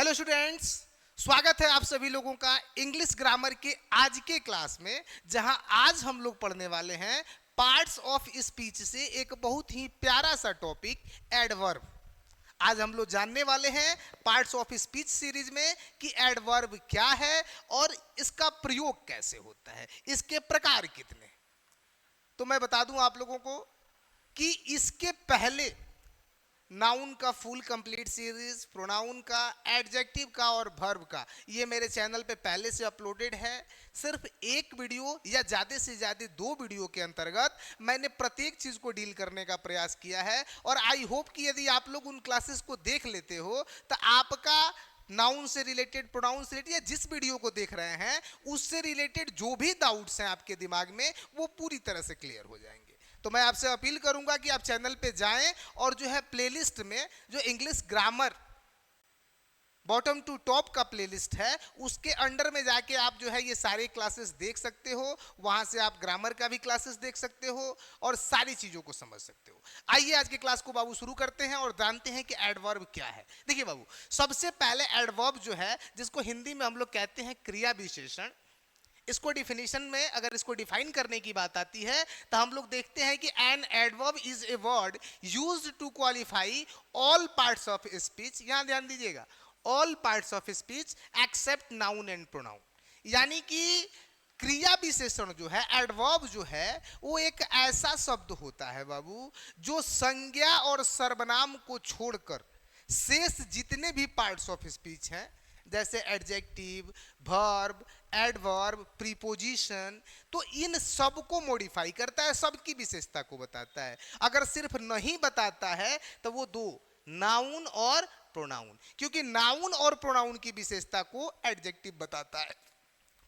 Hello students, स्वागत है आप सभी लोगों का इंग्लिश ग्रामर के आज के क्लास में, जहां आज हम लोग पढ़ने वाले हैं पार्ट्स ऑफ स्पीच से एक बहुत ही प्यारा सा टॉपिक एडवर्ब। आज हम लोग जानने वाले हैं पार्ट्स ऑफ स्पीच सीरीज में कि एडवर्ब क्या है और इसका प्रयोग कैसे होता है, इसके प्रकार कितने। तो मैं बता दूं आप लोगों को कि इसके पहले नाउन का फुल कंप्लीट सीरीज, प्रोनाउन का, एडजेक्टिव का और वर्ब का ये मेरे चैनल पे पहले से अपलोडेड है। सिर्फ एक वीडियो या ज़्यादा से ज़्यादा 2 वीडियो के अंतर्गत मैंने प्रत्येक चीज़ को डील करने का प्रयास किया है और आई होप कि यदि आप लोग उन क्लासेस को देख लेते हो तो आपका नाउन से रिलेटेड, प्रोनाउन से रिलेटेड या जिस वीडियो को देख रहे हैं उससे रिलेटेड जो भी डाउट्स हैं आपके दिमाग में वो पूरी तरह से क्लियर हो जाएंगे। तो मैं आपसे अपील करूंगा कि आप चैनल पे जाएं और जो है प्लेलिस्ट में जो English grammar bottom to top का प्लेलिस्ट है उसके अंडर में जाके आप जो है ये सारे क्लासेस देख सकते हो। वहां से आप ग्रामर का भी क्लासेस देख सकते हो और सारी चीजों को समझ सकते हो। आइए आज के क्लास को बाबू शुरू करते हैं और जानते हैं कि एडवर्ब क्या है। देखिए बाबू, सबसे पहले एडवर्ब जो है जिसको हिंदी में हम लोग कहते हैं क्रिया विशेषण, इसको डिफिनेशन में अगर इसको डिफाइन करने की बात आती है तो हम लोग देखते हैं कि an adverb is a word used to qualify all parts of speech. यहां ध्यान दीजिएगा, all parts of speech except noun and pronoun. यानी कि क्रिया विशेषण जो है, एडवर्ब जो है, वो एक ऐसा शब्द होता है बाबू जो संज्ञा और सर्वनाम को छोड़कर शेष जितने भी पार्ट्स ऑफ स्पीच हैं जैसे एडजेक्टिव, वर्ब, एडवर्ब, प्रीपोजिशन, तो इन सब को मॉडिफाई करता है, सबकी विशेषता को बताता है। अगर सिर्फ नहीं बताता है तो वो दो, नाउन और प्रोनाउन, क्योंकि नाउन और प्रोनाउन की विशेषता को एडजेक्टिव बताता है।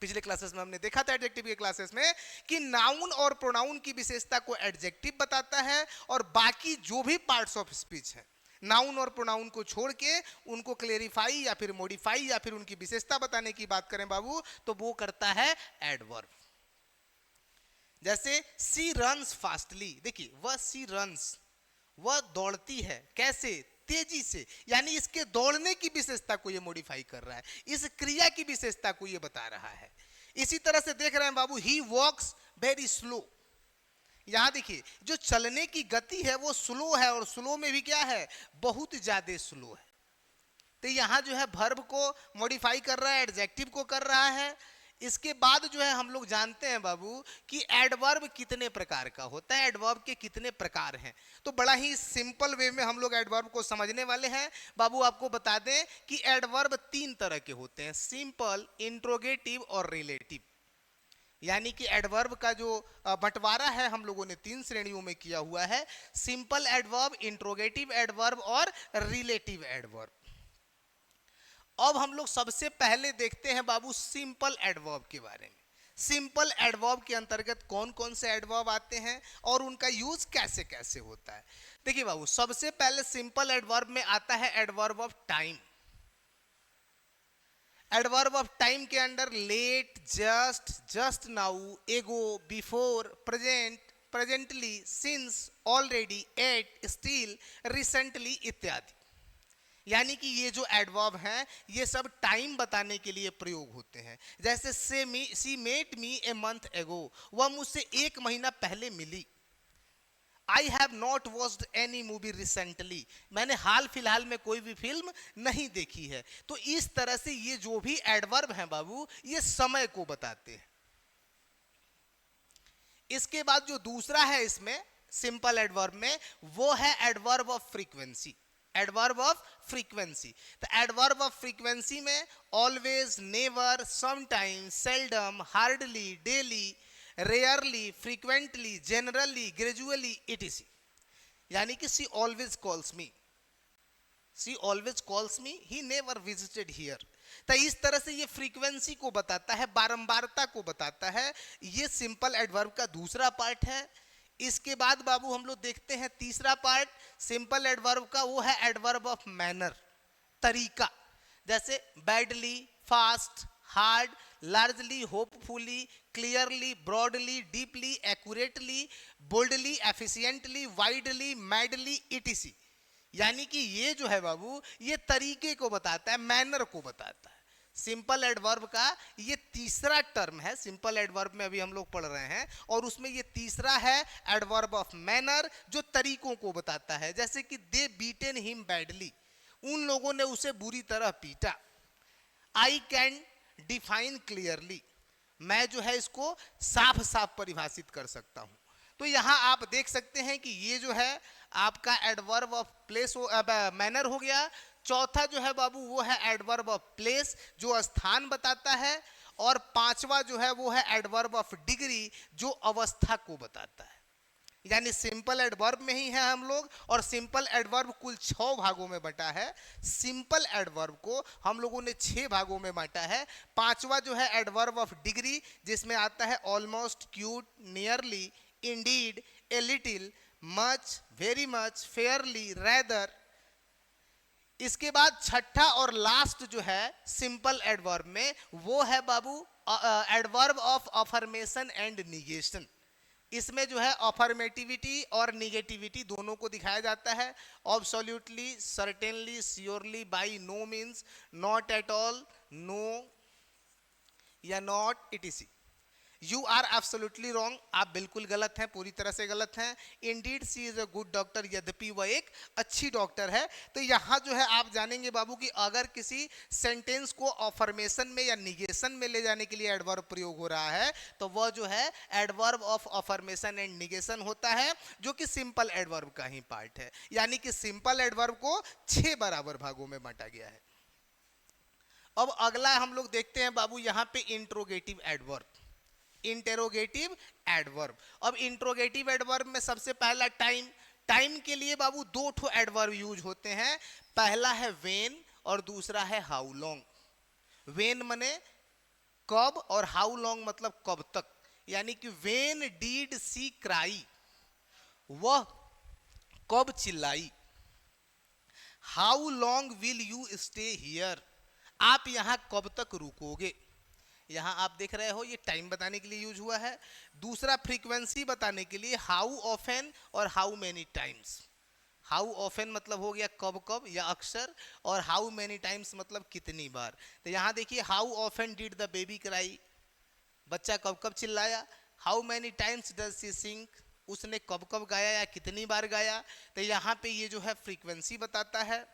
पिछले क्लासेस में हमने देखा था एडजेक्टिव के क्लासेस में कि नाउन और प्रोनाउन की विशेषता को एडजेक्टिव बताता है और बाकी जो भी पार्ट्स ऑफ स्पीच है नाउन और प्रोनाउन को छोड़ के उनको क्लेरिफाई या फिर मॉडिफाई या फिर उनकी विशेषता बताने की बात करें बाबू तो वो करता है एडवर्ब। जैसे सी रन्स फास्टली, देखिए वह सी रन्स, वह दौड़ती है, कैसे? तेजी से, यानी इसके दौड़ने की विशेषता को ये मॉडिफाई कर रहा है, इस क्रिया की विशेषता को ये बता रहा है। इसी तरह से देख रहे हैं बाबू, ही वॉक्स वेरी स्लो। यहां देखिए जो चलने की गति है वो स्लो है और स्लो में भी क्या है, बहुत ज्यादा स्लो है। तो यहां जो है वर्ब को मॉडिफाई कर रहा है, एडजेक्टिव को कर रहा है। इसके बाद जो है हम लोग जानते हैं बाबू कि एडवर्ब कितने प्रकार का होता है, एडवर्ब के कितने प्रकार हैं। तो बड़ा ही सिंपल वे में हम लोग एडवर्ब को समझने वाले हैं। बाबू आपको बता दें कि एडवर्ब 3 तरह के होते हैं, सिंपल, इंट्रोगेटिव और रिलेटिव। यानी कि एडवर्ब का जो बंटवारा है हम लोगों ने 3 श्रेणियों में किया हुआ है, सिंपल एडवर्ब, इंट्रोगेटिव एडवर्ब और रिलेटिव एडवर्ब। अब हम लोग सबसे पहले देखते हैं बाबू सिंपल एडवर्ब के बारे में। सिंपल एडवर्ब के अंतर्गत कौन कौन से एडवर्ब आते हैं और उनका यूज कैसे कैसे होता है। देखिए बाबू, सबसे पहले सिंपल एडवर्ब में आता है adverb of time. Adverb of time के अंदर late, just, just now, ago, before, present, presently, since, already, yet, still, recently इत्यादि। यानी कि ये जो एडवर्ब हैं ये सब टाइम बताने के लिए प्रयोग होते हैं। जैसे सी मेट मी ए मंथ एगो, वह मुझसे 1 महीना पहले मिली। I have not watched any movie recently, मैंने हाल फिलहाल में कोई भी फिल्म नहीं देखी है। तो इस तरह से ये जो भी एडवर्ब हैं बाबू ये समय को बताते हैं। इसके बाद जो दूसरा है इसमें सिंपल एडवर्ब में वो है adverb of frequency. Adverb of frequency, तो एडवर्ब ऑफ फ्रीक्वेंसी में always, never, sometimes, seldom, hardly, daily, rarely, frequently, generally, gradually, etc. यानी कि she always calls me, she always calls me, he never visited here. तो इस तरह से ये frequency को बताता है, बारंबारता को बताता है। ये सिंपल एडवर्ब का दूसरा पार्ट है। इसके बाद बाबू हम लोग देखते हैं तीसरा पार्ट सिंपल एडवर्ब का, वो है एडवर्ब ऑफ मैनर, तरीका। जैसे badly, fast, hard, largely, hopefully, clearly, broadly, deeply, accurately, boldly, efficiently, widely, madly, etc.. यानी कि ये जो है बाबू, ये तरीके को बताता है, मैनर को बताता है। सिंपल एडवर्ब का ये तीसरा टर्म है, सिंपल एडवर्ब में अभी हम लोग पढ़ रहे हैं, और उसमें ये तीसरा है एडवर्ब ऑफ मैनर, जो तरीकों को बताता है। जैसे कि दे बीटेन हिम बैडली, उन लोगों ने उसे बुरी तरह पीटा। आई कैन डिफाइन क्लियरली, मैं जो है इसको साफ साफ परिभाषित कर सकता हूं। तो यहां आप देख सकते हैं कि ये जो है आपका एडवर्ब ऑफ प्लेस मैनर हो गया। चौथा जो है बाबू वो है एडवर्ब ऑफ प्लेस, जो स्थान बताता है। और पांचवा जो है वो है एडवर्ब ऑफ डिग्री, जो अवस्था को बताता है। यानी सिंपल एडवर्ब में ही है हम लोग, और सिंपल एडवर्ब कुल 6 भागों में बटा है। सिंपल एडवर्ब को हम लोगों ने 6 भागों में बांटा है। पांचवा जो है एडवर्ब ऑफ डिग्री, जिसमें आता है almost, cute, nearly, Indeed, a little, much, very much, Fairlie, rather. इसके बाद छठा और लास्ट जो है सिंपल एडवर्ब में, वो है बाबू adverb of affirmation and negation. इसमें जो है अफर्मेटिविटी और निगेटिविटी दोनों को दिखाया जाता है। Absolutely, certainly, surely, by no means, not at all, no या not, etc. You are absolutely wrong, आप बिल्कुल गलत हैं, पूरी तरह से गलत हैं। Indeed she is a good doctor, यद्यपि वह एक अच्छी डॉक्टर है। तो यहाँ जो है आप जानेंगे बाबू कि अगर किसी सेंटेंस को अफर्मेशन में या निगेशन में ले जाने के लिए एडवर्ब प्रयोग हो रहा है, तो वह जो है adverb of affirmation and negation होता है, जो कि सिंपल एडवर्ब का ही पार्ट है। यानी कि सिंपल एडवर्ब को 6 बराबर भागों में बांटा गया है। अब अगला हम लोग देखते हैं बाबू यहाँ पे इंट्रोगेटिव एडवर्ब, इंटेरोगेटिव एडवर्ब। अब इंट्रोगेटिव एडवर्ब में सबसे पहला टाइम। टाइम के लिए बाबू 2 ठो एडवर्ब यूज होते हैं। पहला है वेन और दूसरा है हाउ लॉन्ग। वेन मने कब, और हाउ लॉन्ग मतलब कब तक। यानी कि वेन डीड सी क्राई, वह कब चिल्लाई। How long will you stay here, आप यहां कब तक रुकोगे। यहां आप देख रहे हो ये टाइम बताने के लिए यूज हुआ है। दूसरा फ्रीक्वेंसी बताने के लिए हाउ ऑफेन और how many times. How often मतलब हो गया कब कब या अक्सर, और हाउ मेनी टाइम्स मतलब कितनी बार। तो यहां देखिए how often did the baby cry, बच्चा कब कब चिल्लाया। How many times does she सिंग, उसने कब कब गाया या कितनी बार गाया। तो यहाँ पे ये जो है फ्रीक्वेंसी बताता है।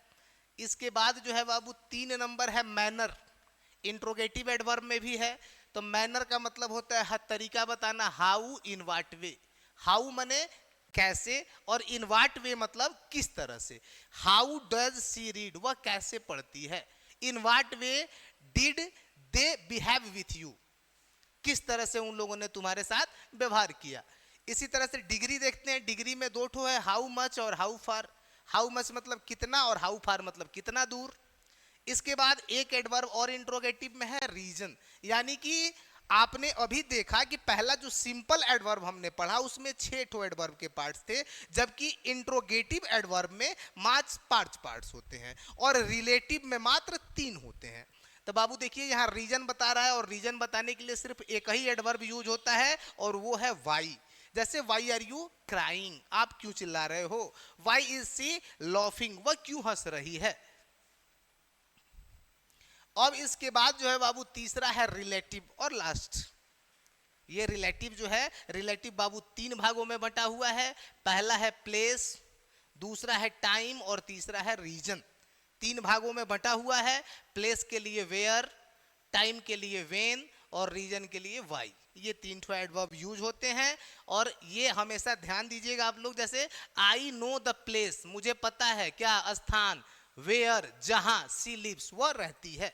इसके बाद जो है बाबू 3 नंबर है मैनर। इंट्रोगेटिव एडवर्ब में भी है। तो मैनर का मतलब होता है हर तरीका बताना, how in what way. How मने कैसे, और इन वाट वे मतलब किस तरह से। हाउ डज सी रीड, वह कैसे पढ़ती है। In what way did they behave with you, किस तरह से उन लोगों ने तुम्हारे साथ व्यवहार किया। इसी तरह से डिग्री देखते हैं। डिग्री में 2 ठो है, हाउ मच और हाउ फार। हाउ मच मतलब कितना, और हाउ फार मतलब कितना दूर। इसके बाद एक एडवर्ब और इंट्रोगेटिव में है रीजन। यानी कि आपने अभी देखा कि पहला जो सिंपल एडवर्ब हमने पढ़ा उसमें 6 ठो एडवर्ब के पार्ट्स थे, जबकि इंट्रोगेटिव एडवर्ब में मात्र 5 पार्ट्स होते हैं, और रिलेटिव में मात्र 3 होते हैं। तो बाबू देखिए यहाँ रीजन बता रहा है, और रीजन बताने के लिए सिर्फ एक ही एडवर्ब यूज होता है, और वो है वाई। जैसे वाई आर यू क्राइंग, आप क्यों चिल्ला रहे हो। वाई इज सी लॉफिंग, वह क्यों हंस रही है। अब इसके बाद जो है बाबू तीसरा है रिलेटिव और लास्ट। ये रिलेटिव जो है, रिलेटिव बाबू 3 भागों में बटा हुआ है। पहला है प्लेस, दूसरा है टाइम, और तीसरा है रीजन। 3 भागों में बटा हुआ है। प्लेस के लिए वेयर, टाइम के लिए वेन, और रीजन के लिए वाई। ये 3 ठो एडवर्ब यूज होते हैं। और ये हमेशा ध्यान दीजिएगा आप लोग, जैसे आई नो द प्लेस, मुझे पता है क्या स्थान, वेयर जहां सी लिव्स, वह रहती है।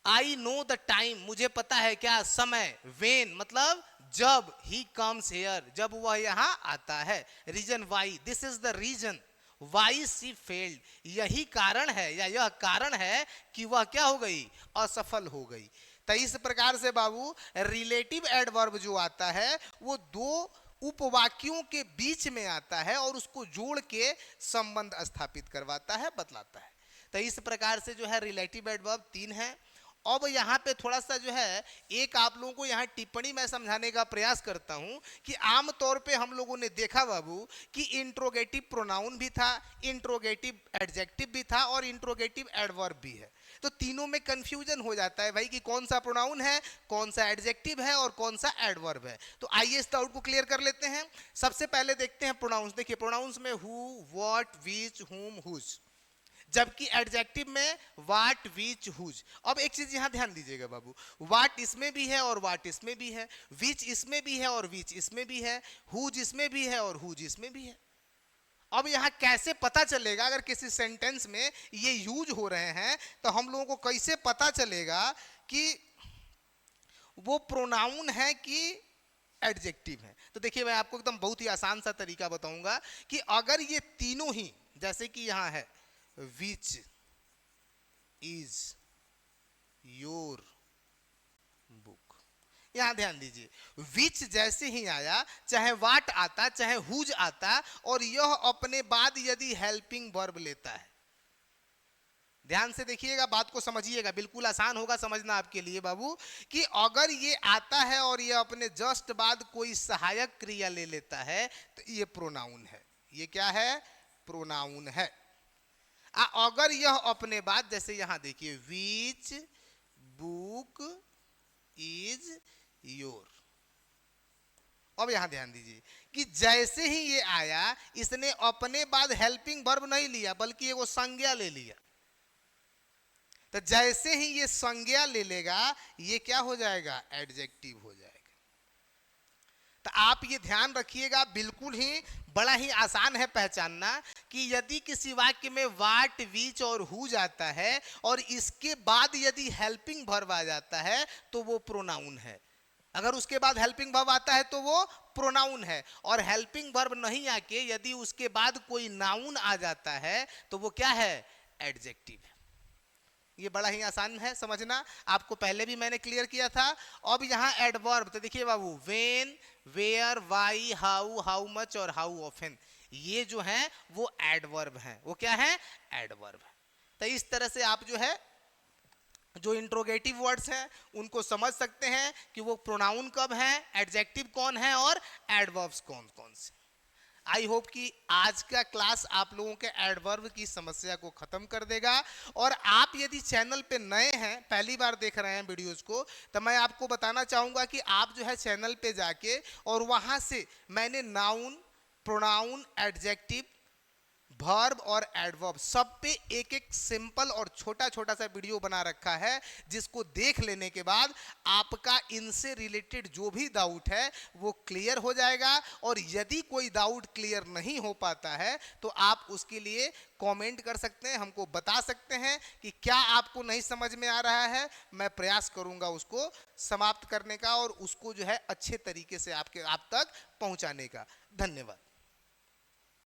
आई नो द टाइम, मुझे पता है क्या समय, वेन मतलब जब, ही कम्स हेयर, जब वह यहां आता है। Reason why, this is the reason why she failed, यही कारण है या यह कारण है कि वह क्या हो गई, असफल हो गई। तो इस प्रकार से बाबू रिलेटिव एडवर्ब जो आता है वो 2 उपवाक्यों के बीच में आता है, और उसको जोड़ के संबंध स्थापित करवाता है, बतलाता है। तो इस प्रकार से जो है रिलेटिव एडवर्ब 3 है। अब यहाँ पे थोड़ा सा जो है एक आप लोगों को यहाँ टिप्पणी मैं समझाने का प्रयास करता हूँ कि आमतौर पे हम लोगों ने देखा बाबू कि इंट्रोगेटिव प्रोनाउन भी था, इंट्रोगेटिव एडजेक्टिव भी था और इंट्रोगेटिव एडवर्ब भी है। तो तीनों में कंफ्यूजन हो जाता है भाई कि कौन सा प्रोनाउन है, कौन सा एडजेक्टिव है और कौन सा एडवर्ब है। तो आइए इस डाउट को क्लियर कर लेते हैं। सबसे पहले देखते हैं प्रोनाउंस। देखिए प्रोनाउंस में हु, व्हाट, व्हिच, हुम, हुज, जबकि एडजेक्टिव में वाट, विच, हुज। अब एक चीज यहां ध्यान दीजिएगा बाबू, वाट इसमें भी है और वाट इसमें भी है, विच इसमें भी है और विच इसमें भी है, हुज इसमें भी है और हुज इसमें भी है। अब यहां कैसे पता चलेगा अगर किसी सेंटेंस में ये यूज हो रहे हैं, तो हम लोगों को कैसे पता चलेगा कि वो प्रोनाउन है कि एडजेक्टिव है? तो देखिए मैं आपको एकदम बहुत ही आसान सा तरीका बताऊंगा कि अगर ये तीनों ही, जैसे कि यहां है विच इज योर बुक, यहां ध्यान दीजिए विच जैसे ही आया, चाहे वाट आता चाहे हुज आता, और यह अपने बाद यदि हेल्पिंग वर्ब लेता है, ध्यान से देखिएगा, बात को समझिएगा, बिल्कुल आसान होगा समझना आपके लिए बाबू, कि अगर ये आता है और ये अपने जस्ट बाद कोई सहायक क्रिया ले लेता है तो ये प्रोनाउन है। ये क्या है? प्रोनाउन है। अगर यह अपने बाद, जैसे यहां देखिए विच बुक इज योर, अब यहां ध्यान दीजिए कि जैसे ही ये आया इसने अपने बाद हेल्पिंग वर्ब नहीं लिया बल्कि एगो संज्ञा ले लिया। तो जैसे ही ये संज्ञा ले लेगा ये क्या हो जाएगा? एडजेक्टिव हो जाएगा। तो आप ये ध्यान रखिएगा, बिल्कुल ही बड़ा ही आसान है पहचानना कि यदि किसी वाक्य में वाट, विच और हुज आता है और इसके बाद यदि हेल्पिंग वर्ब आ जाता है तो वो प्रोनाउन है। अगर उसके बाद हेल्पिंग वर्ब आता है तो वो प्रोनाउन है, और हेल्पिंग वर्ब नहीं आके यदि उसके बाद कोई नाउन आ जाता है तो वो क्या है? एडजेक्टिव है। ये बड़ा ही आसान है समझना, आपको पहले भी मैंने क्लियर किया था। अब यहाँ एडवर्ब, तो देखिए बाबू when, where, why, how, how much और हाउ ऑफन, ये जो है वो एडवर्ब हैं। वो क्या है? एडवर्ब है। तो इस तरह से आप जो है जो इंट्रोगेटिव वर्ड्स हैं उनको समझ सकते हैं कि वो प्रोनाउन कब है, एडजेक्टिव कौन है और एडवर्ब्स कौन कौन से। आई होप कि आज का क्लास आप लोगों के एडवर्ब की समस्या को खत्म कर देगा। और आप यदि चैनल पे नए हैं, पहली बार देख रहे हैं वीडियोस को, तो मैं आपको बताना चाहूंगा कि आप जो है चैनल पे जाके और वहां से मैंने नाउन, प्रोनाउन, एडजेक्टिव, वर्ब और एडवर्ब सब पे एक एक सिंपल और छोटा छोटा सा वीडियो बना रखा है, जिसको देख लेने के बाद आपका इनसे रिलेटेड जो भी डाउट है वो क्लियर हो जाएगा। और यदि कोई डाउट क्लियर नहीं हो पाता है तो आप उसके लिए कमेंट कर सकते हैं, हमको बता सकते हैं कि क्या आपको नहीं समझ में आ रहा है। मैं प्रयास करूंगा उसको समाप्त करने का और उसको जो है अच्छे तरीके से आप तक पहुंचाने का। धन्यवाद।